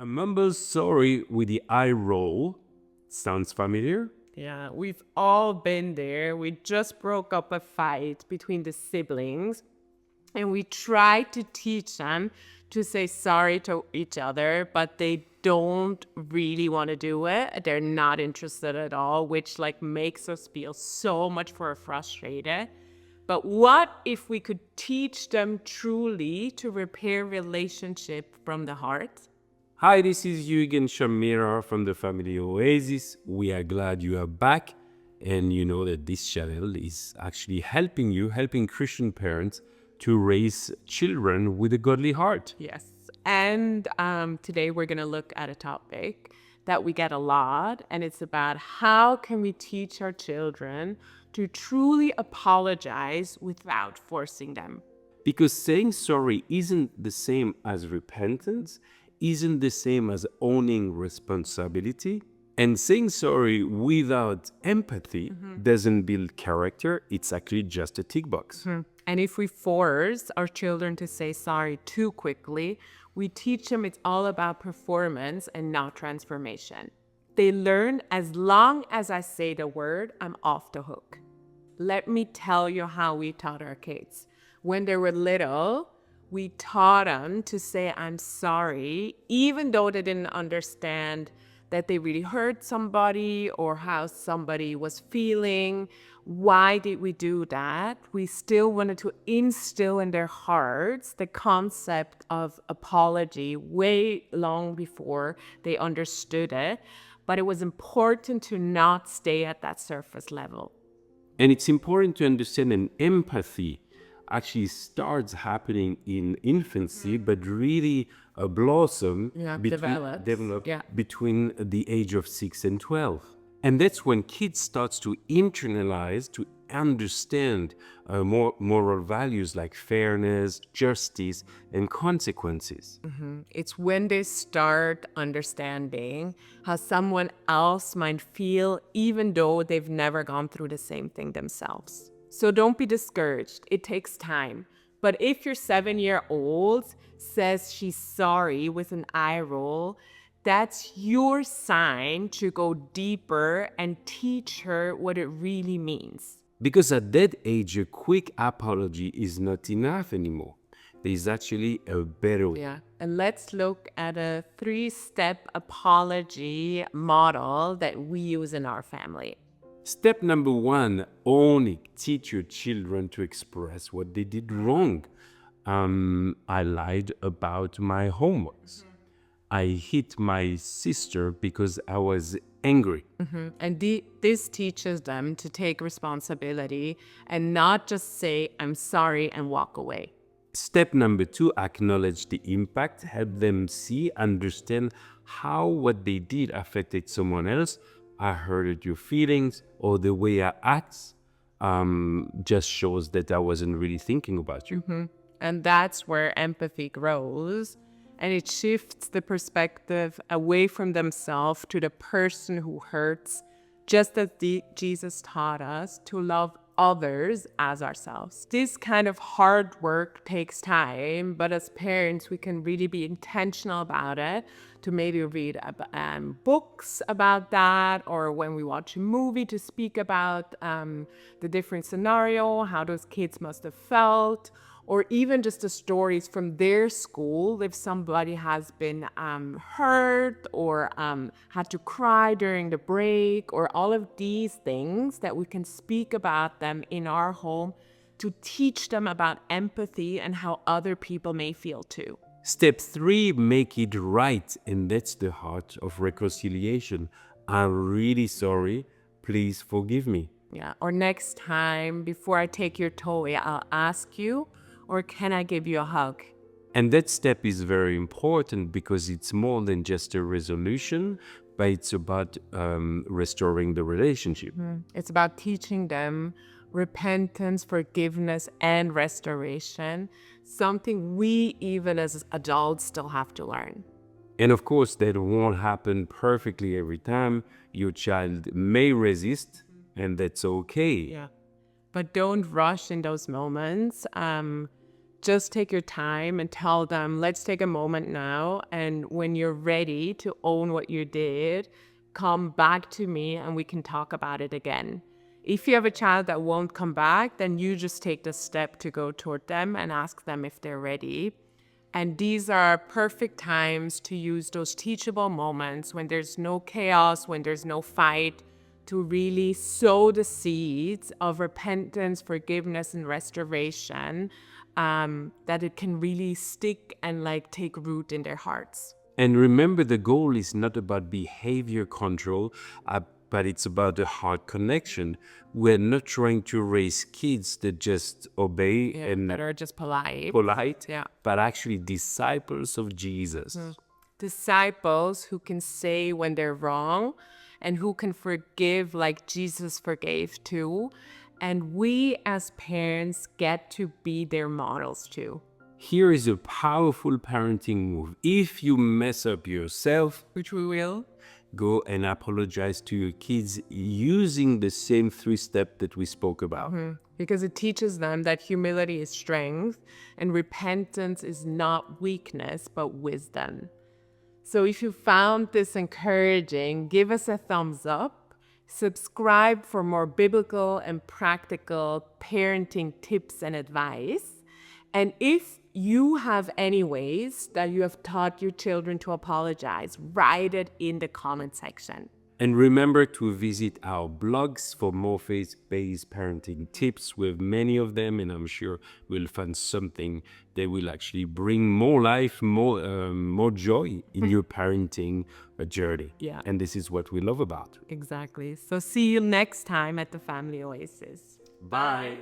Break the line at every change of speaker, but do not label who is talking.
A mumble sorry with the eye roll. Sounds familiar?
Yeah, we've all been there. We just broke up a fight between the siblings, and we try to teach them to say sorry to each other, but they don't really want to do it. They're not interested at all, which makes us feel so much more frustrated. But what if we could teach them truly to repair relationship from the heart?
Hi, this is Hugues Shamira from the family Oasis. We are glad you are back. And you know that this channel is actually helping Christian parents to raise children with a godly heart.
Yes. And today we're going to look at a topic that we get a lot, and it's about how can we teach our children to truly apologize without forcing them.
Because saying sorry isn't the same as repentance, isn't the same as owning responsibility. And saying sorry without empathy doesn't build character. It's actually just a tick box.
And if we force our children to say sorry too quickly, we teach them it's all about performance and not transformation. They learn as long as I say the word, I'm off the hook. Let me tell you how we taught our kids. When they were little, we taught them to say, I'm sorry, even though they didn't understand that they really hurt somebody or how somebody was feeling. Why did we do that? We still wanted to instill in their hearts the concept of apology way long before they understood it. But it was important to not stay at that surface level.
And it's important to understand an empathy actually starts happening in infancy, but really blossom develop between the age of 6 and 12. And that's when kids starts to internalize, to understand more moral values like fairness, justice, and consequences.
It's when they start understanding how someone else might feel, even though they've never gone through the same thing themselves. So don't be discouraged. It takes time. But if your 7-year-old says she's sorry with an eye roll, that's your sign to go deeper and teach her what it really means.
Because at that age, a quick apology is not enough anymore. There's actually a better way.
Yeah. And let's look at a 3-step apology model that we use in our family.
Step number 1, only teach your children to express what they did wrong. I lied about my homeworks. I hit my sister because I was angry.
And this teaches them to take responsibility and not just say, I'm sorry, and walk away.
Step number 2, acknowledge the impact. Help them see, understand how what they did affected someone else. I hurted your feelings, or the way I act just shows that I wasn't really thinking about you.
And that's where empathy grows. And it shifts the perspective away from themselves to the person who hurts, just as Jesus taught us to love others as ourselves. This kind of hard work takes time, but as parents, we can really be intentional about it, to maybe read books about that, or when we watch a movie to speak about the different scenario, how those kids must have felt, or even just the stories from their school if somebody has been hurt or had to cry during the break, or all of these things that we can speak about them in our home to teach them about empathy and how other people may feel too.
Step 3, make it right. And that's the heart of reconciliation. I'm really sorry. Please forgive me.
Yeah. Or next time, before I take your toy, I'll ask you, or can I give you a hug?
And that step is very important because it's more than just a resolution, but it's about restoring the relationship.
It's about teaching them repentance, forgiveness, and restoration, something we even as adults still have to learn.
And of course, that won't happen perfectly every time. Your child may resist, and that's okay.
Yeah. But don't rush in those moments. just take your time and tell them, let's take a moment now. And when you're ready to own what you did, come back to me and we can talk about it again. If you have a child that won't come back, then you just take the step to go toward them and ask them if they're ready. And these are perfect times to use those teachable moments when there's no chaos, when there's no fight, to really sow the seeds of repentance, forgiveness, and restoration, that it can really stick and like take root in their hearts.
And remember, the goal is not about behavior control, but it's about the heart connection. We're not trying to raise kids that just obey and
that are just polite,
but actually disciples of Jesus.
Disciples who can say when they're wrong and who can forgive like Jesus forgave too. And we as parents get to be their models too.
Here is a powerful parenting move. If you mess up yourself,
which we will,
go and apologize to your kids using the same 3 steps that we spoke about.
Because it teaches them that humility is strength and repentance is not weakness, but wisdom. So if you found this encouraging, give us a thumbs up, subscribe for more biblical and practical parenting tips and advice. And if you have any ways that you have taught your children to apologize, write it in the comment section.
And remember to visit our blogs for more faith-based parenting tips. We have many of them, and I'm sure we'll find something that will actually bring more life, more joy in your parenting journey.
Yeah.
And this is what we love about.
Exactly. So see you next time at the Family Oasis.
Bye.